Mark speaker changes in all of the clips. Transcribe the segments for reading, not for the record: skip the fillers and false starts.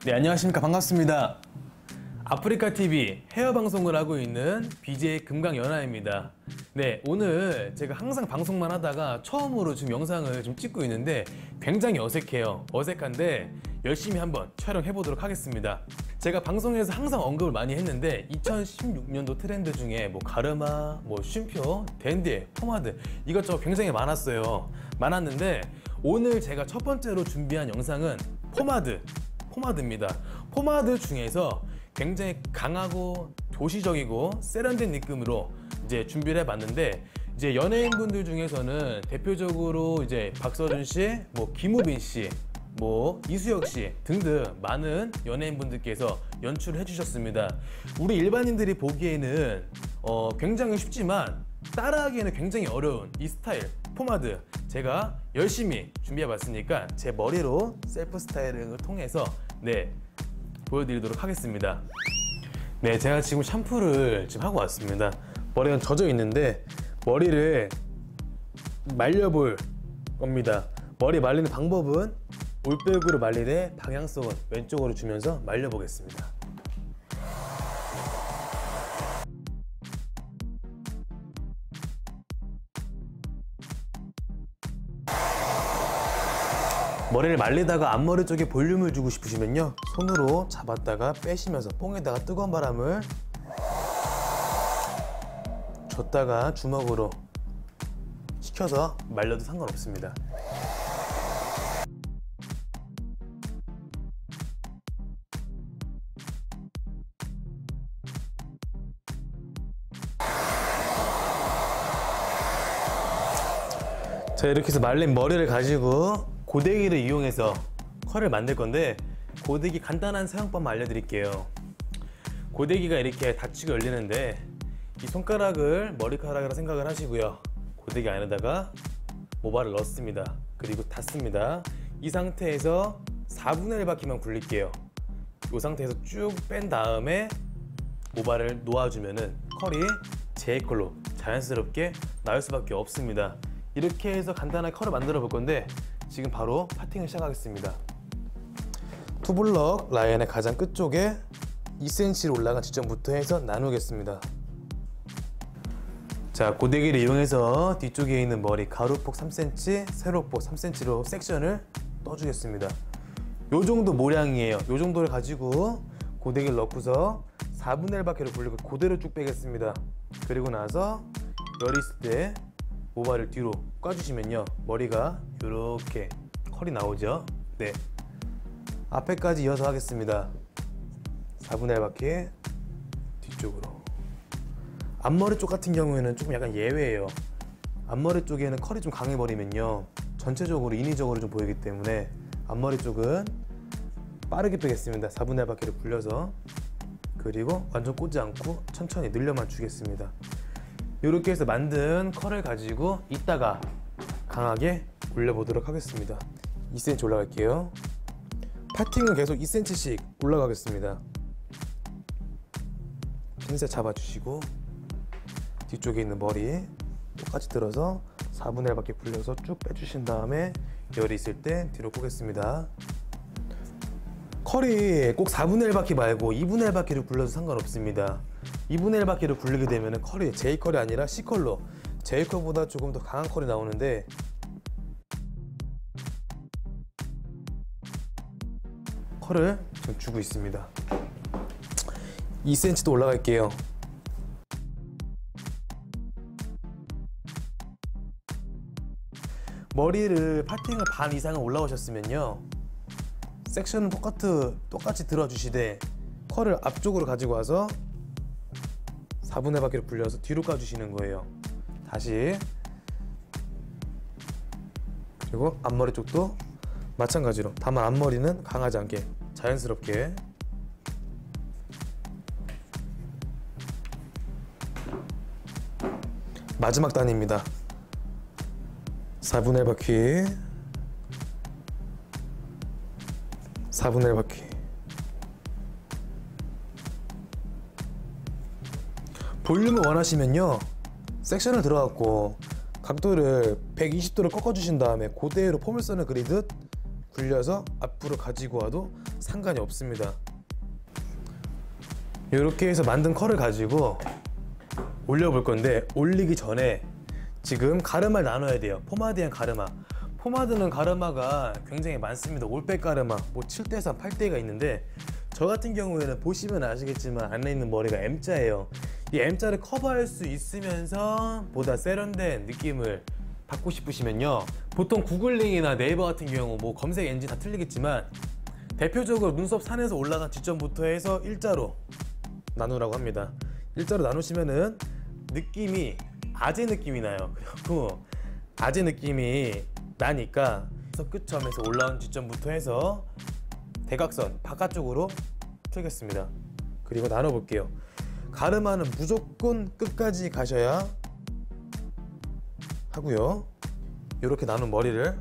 Speaker 1: 네, 안녕하십니까. 반갑습니다. 아프리카TV 헤어 방송을 하고 있는 BJ 금강연아입니다. 네, 오늘 제가 항상 방송만 하다가 처음으로 지금 영상을 좀 찍고 있는데 굉장히 어색해요. 어색한데 열심히 한번 촬영해 보도록 하겠습니다. 제가 방송에서 항상 언급을 많이 했는데 2016년도 트렌드 중에 뭐 가르마, 뭐 쉼표, 댄디, 포마드 이것저것 굉장히 많았는데 오늘 제가 첫 번째로 준비한 영상은 포마드입니다. 포마드 중에서 굉장히 강하고 도시적이고 세련된 느낌으로 이제 준비를 해봤는데, 이제 연예인분들 중에서는 대표적으로 이제 박서준 씨, 뭐 김우빈 씨, 뭐 이수혁 씨 등등 많은 연예인분들께서 연출을 해주셨습니다. 우리 일반인들이 보기에는 굉장히 쉽지만 따라하기에는 굉장히 어려운 이 스타일 포마드, 제가 열심히 준비해봤으니까 제 머리로 셀프 스타일링을 통해서 보여드리도록 하겠습니다. 네, 제가 지금 샴푸를 지금 하고 왔습니다. 머리가 젖어 있는데 머리를 말려볼 겁니다. 머리 말리는 방법은 올백으로 말리되 방향성은 왼쪽으로 주면서 말려보겠습니다. 머리를 말리다가 앞머리 쪽에 볼륨을 주고 싶으시면요, 손으로 잡았다가 빼시면서 뽕에다가 뜨거운 바람을 줬다가 주먹으로 식혀서 말려도 상관없습니다. 자, 이렇게 해서 말린 머리를 가지고 고데기를 이용해서 컬을 만들 건데, 고데기 간단한 사용법만 알려드릴게요. 고데기가 이렇게 닫히고 열리는데 이 손가락을 머리카락이라 생각을 하시고요, 고데기 안에다가 모발을 넣습니다. 그리고 닫습니다. 이 상태에서 4분의 1바퀴만 굴릴게요. 이 상태에서 쭉 뺀 다음에 모발을 놓아주면은 컬이 J컬로 자연스럽게 나올 수밖에 없습니다. 이렇게 해서 간단하게 컬을 만들어 볼 건데, 지금 바로 파팅을 시작하겠습니다. 투블럭 라인의 가장 끝쪽에 2cm로 올라간 지점부터 해서 나누겠습니다. 자, 고데기를 이용해서 뒤쪽에 있는 머리 가로폭 3cm, 세로폭 3cm로 섹션을 떠주겠습니다. 요 정도 모량이에요. 요 정도를 가지고 고데기를 넣고서 4분의 1바퀴를 굴리고 그대로 쭉 빼겠습니다. 그리고 나서 열이 있을 때 모발을 뒤로 꽈주시면요, 머리가 이렇게 컬이 나오죠. 네, 앞에까지 이어서 하겠습니다. 4분의 1바퀴 뒤쪽으로. 앞머리 쪽 같은 경우에는 조금 약간 예외예요. 앞머리 쪽에는 컬이 좀 강해버리면요, 전체적으로 인위적으로 좀 보이기 때문에 앞머리 쪽은 빠르게 빼겠습니다. 4분의 1바퀴를 굴려서. 그리고 완전 꽂지 않고 천천히 늘려만 주겠습니다. 이렇게 해서 만든 컬을 가지고 이따가 강하게 올려보도록 하겠습니다. 2cm 올라갈게요. 파팅은 계속 2cm씩 올라가겠습니다. 핀셋 잡아주시고 뒤쪽에 있는 머리 똑같이 들어서 4분의 1바퀴 굴려서 쭉 빼주신 다음에 열이 있을 때 뒤로 꼬겠습니다. 컬이 꼭 4분의 1바퀴 말고 2분의 1바퀴를 굴려도 상관없습니다. 2분의 1바퀴를 굴리게 되면 컬이 J컬이 아니라 C컬로, J컬보다 조금 더 강한 컬이 나오는데, 컬을 지금 주고 있습니다. 2cm도 올라갈게요. 머리를 파팅을 반 이상은 올라오셨으면요, 섹션은 똑같이 들어주시되 컬을 앞쪽으로 가지고 와서 4분의 1바퀴를 굴려서 뒤로 까주시는 거예요. 다시. 그리고 앞머리 쪽도 마찬가지로, 다만 앞머리는 강하지 않게 자연스럽게. 마지막 단입니다. 4분의 1바퀴, 4분의 1바퀴. 볼륨을 원하시면요, 섹션을 들어갔고 각도를 120도를 꺾어주신 다음에 그대로 포물선을 그리듯 굴려서 앞으로 가지고 와도 상관이 없습니다. 이렇게 해서 만든 컬을 가지고 올려볼 건데, 올리기 전에 지금 가르마를 나눠야 돼요. 포마드랑 가르마. 포마드는 가르마가 굉장히 많습니다. 올백 가르마 뭐 7대3, 8대가 있는데, 저 같은 경우에는 보시면 아시겠지만 안에 있는 머리가 M자예요. 이 M자를 커버할 수 있으면서 보다 세련된 느낌을 받고 싶으시면요, 보통 구글링이나 네이버 같은 경우 뭐 검색 엔진 다 틀리겠지만 대표적으로 눈썹 산에서 올라간 지점부터 해서 일자로 나누라고 합니다. 일자로 나누시면은 느낌이 아재 느낌이 나요. 그리고 아재 느낌이 나니까 끝점에서 올라온 지점부터 해서 대각선 바깥쪽으로 틀겠습니다. 그리고 나눠볼게요. 가르마는 무조건 끝까지 가셔야 하고요. 이렇게 나눈 머리를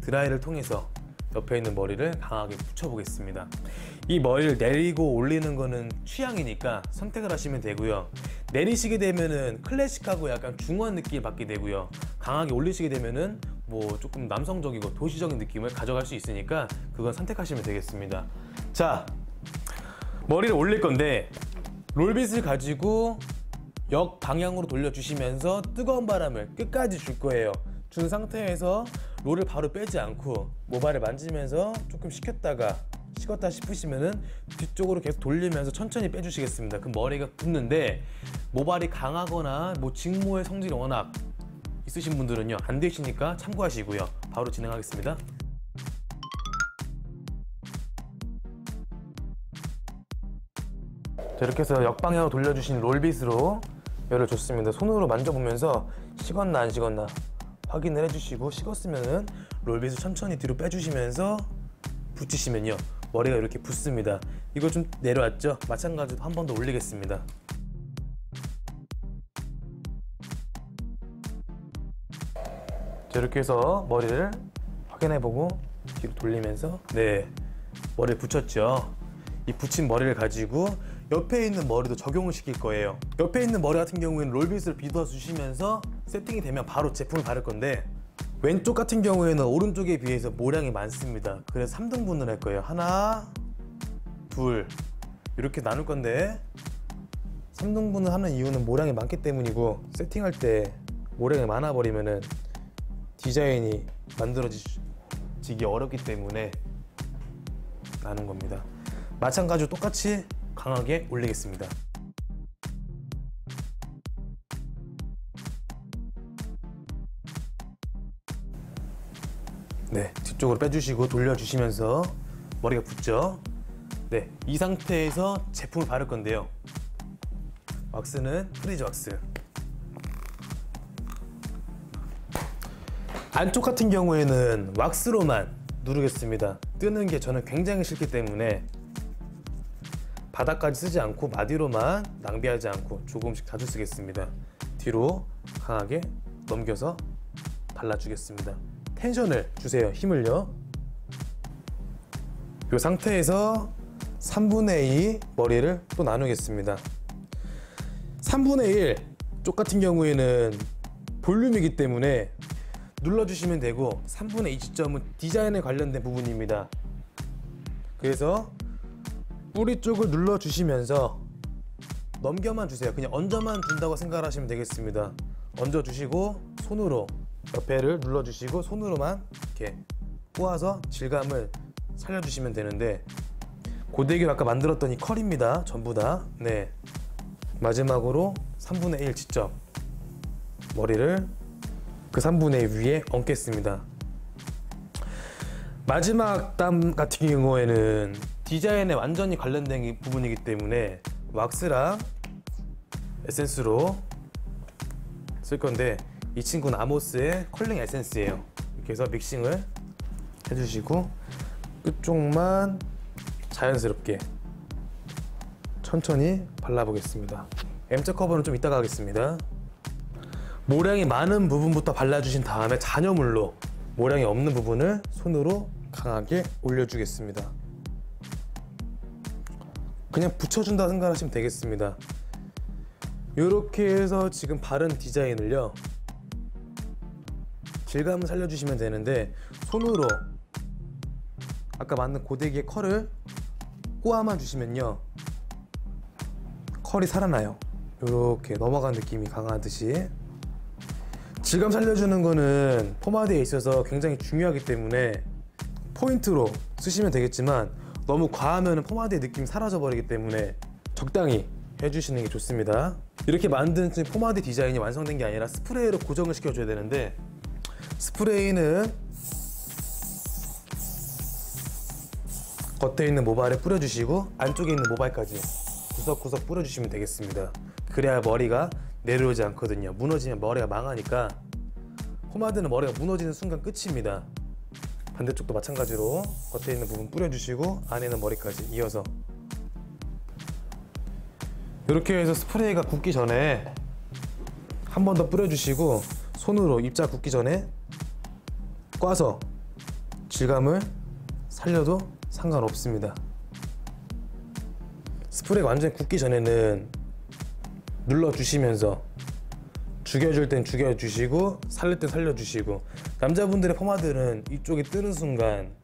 Speaker 1: 드라이를 통해서 옆에 있는 머리를 강하게 붙여보겠습니다. 이 머리를 내리고 올리는 거는 취향이니까 선택을 하시면 되고요. 내리시게 되면은 클래식하고 약간 중후한 느낌을 받게 되고요. 강하게 올리시게 되면은 뭐 조금 남성적이고 도시적인 느낌을 가져갈 수 있으니까 그건 선택하시면 되겠습니다. 자, 머리를 올릴 건데 롤빗을 가지고 역방향으로 돌려주시면서 뜨거운 바람을 끝까지 줄 거예요. 준 상태에서 롤을 바로 빼지 않고 모발을 만지면서 조금 식었다 싶으시면은 뒤쪽으로 계속 돌리면서 천천히 빼주시겠습니다. 그럼 머리가 붙는데, 모발이 강하거나 뭐 직모의 성질이 워낙 있으신 분들은요 안 되시니까 참고하시고요. 바로 진행하겠습니다. 자, 이렇게 해서 역방향으로 돌려주신 롤빗으로 열어줬습니다. 손으로 만져보면서 식었나 안 식었나 확인을 해주시고, 식었으면은 롤빗을 천천히 뒤로 빼주시면서 붙이시면요 머리가 이렇게 붙습니다. 이거 좀 내려왔죠? 마찬가지로 한 번 더 올리겠습니다. 자, 이렇게 해서 머리를 확인해보고 뒤로 돌리면서 머리를 붙였죠. 이 붙인 머리를 가지고 옆에 있는 머리도 적용을 시킬 거예요. 옆에 있는 머리 같은 경우에는 롤빗을 비벼 주시면서 세팅이 되면 바로 제품을 바를 건데, 왼쪽 같은 경우에는 오른쪽에 비해서 모량이 많습니다. 그래서 3등분을 할 거예요. 하나, 둘 이렇게 나눌 건데, 3등분을 하는 이유는 모량이 많기 때문이고, 세팅할 때 모량이 많아 버리면은 디자인이 만들어지기 어렵기 때문에 나눈 겁니다. 마찬가지로 똑같이 강하게 올리겠습니다. 뒤쪽으로 빼주시고 돌려주시면서 머리가 붙죠. 이 상태에서 제품을 바를 건데요. 왁스는 프리즈 왁스. 안쪽 같은 경우에는 왁스로만 누르겠습니다. 뜨는 게 저는 굉장히 싫기 때문에 바닥까지 쓰지 않고 마디로만 낭비하지 않고 조금씩 자주 쓰겠습니다. 뒤로 강하게 넘겨서 발라주겠습니다. 텐션을 주세요. 힘을요. 이 상태에서 3분의 2 머리를 또 나누겠습니다. 3분의 1 쪽 같은 경우에는 볼륨이기 때문에 눌러주시면 되고, 3분의 2 지점은 디자인에 관련된 부분입니다. 그래서 뿌리 쪽을 눌러주시면서 넘겨만 주세요. 그냥 얹어만 준다고 생각하시면 되겠습니다. 얹어주시고 손으로 옆에를 눌러주시고 손으로만 이렇게 꼬아서 질감을 살려주시면 되는데, 고데기로 아까 만들었던 이 컬입니다. 전부 다. 마지막으로 3분의 1 지점 머리를 그 3분의 1 위에 얹겠습니다. 마지막 땀 같은 경우에는 디자인에 완전히 관련된 부분이기 때문에 왁스랑 에센스로 쓸 건데, 이 친구는 아모스의 컬링 에센스예요. 이렇게 해서 믹싱을 해주시고 끝쪽만 자연스럽게 천천히 발라보겠습니다. M자 커버는 좀 이따가 하겠습니다. 모량이 많은 부분부터 발라주신 다음에 잔여물로 모량이 없는 부분을 손으로 강하게 올려주겠습니다. 그냥 붙여준다 생각하시면 되겠습니다. 이렇게 해서 지금 바른 디자인을요, 질감을 살려주시면 되는데 손으로 아까 만든 고데기에 컬을 꼬아만 주시면요, 컬이 살아나요. 이렇게 넘어간 느낌이 강하듯이. 질감 살려주는 거는 포마드에 있어서 굉장히 중요하기 때문에 포인트로 쓰시면 되겠지만, 너무 과하면 포마드의 느낌이 사라져 버리기 때문에 적당히 해주시는 게 좋습니다. 이렇게 만든 포마드 디자인이 완성된 게 아니라 스프레이로 고정을 시켜줘야 되는데, 스프레이는 겉에 있는 모발에 뿌려주시고 안쪽에 있는 모발까지 구석구석 뿌려주시면 되겠습니다. 그래야 머리가 내려오지 않거든요. 무너지면 머리가 망하니까. 포마드는 머리가 무너지는 순간 끝입니다. 반대쪽도 마찬가지로 겉에 있는 부분 뿌려주시고 안에 있는 머리까지 이어서, 이렇게 해서 스프레이가 굳기 전에 한 번 더 뿌려주시고, 손으로 입자 굳기 전에 꽈서 질감을 살려도 상관없습니다. 스프레이가 완전히 굳기 전에는 눌러주시면서 죽여줄 땐 죽여주시고 살릴 땐 살려주시고. 남자분들의 포마드는 이쪽이 뜨는 순간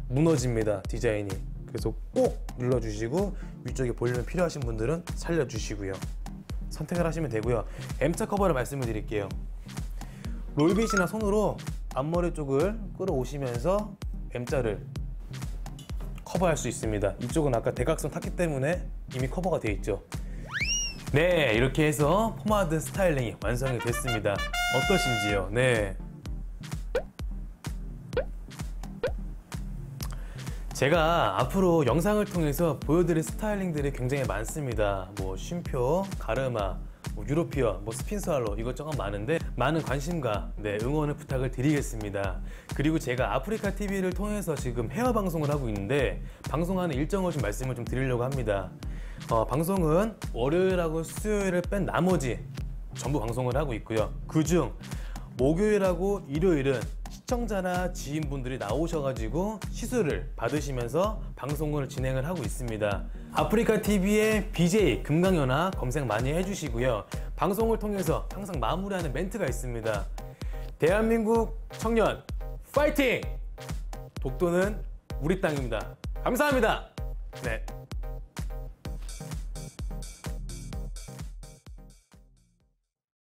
Speaker 1: 무너집니다, 디자인이. 그래서 꼭 눌러주시고 위쪽에 볼륨이 필요하신 분들은 살려주시고요. 선택을 하시면 되고요. M자 커버를 말씀을 드릴게요. 롤빗이나 손으로 앞머리 쪽을 끌어오시면서 M자를 커버할 수 있습니다. 이쪽은 아까 대각선 탔기 때문에 이미 커버가 되어 있죠. 네, 이렇게 해서 포마드 스타일링이 완성이 됐습니다. 어떠신지요? 네. 제가 앞으로 영상을 통해서 보여드릴 스타일링들이 굉장히 많습니다. 뭐 쉼표, 가르마, 뭐 유로피어, 뭐 스핀스왈로, 이것저것 많은데 많은 관심과 응원을 부탁을 드리겠습니다. 그리고 제가 아프리카TV를 통해서 지금 헤어 방송을 하고 있는데, 방송하는 일정을 좀 말씀을 좀 드리려고 합니다. 방송은 월요일하고 수요일을 뺀 나머지 전부 방송을 하고 있고요. 그중 목요일하고 일요일은 시청자나 지인분들이 나오셔가지고 시술을 받으시면서 방송을 진행을 하고 있습니다. 아프리카TV의 BJ 금강연아 검색 많이 해주시고요. 방송을 통해서 항상 마무리하는 멘트가 있습니다. 대한민국 청년 파이팅! 독도는 우리 땅입니다. 감사합니다. 네.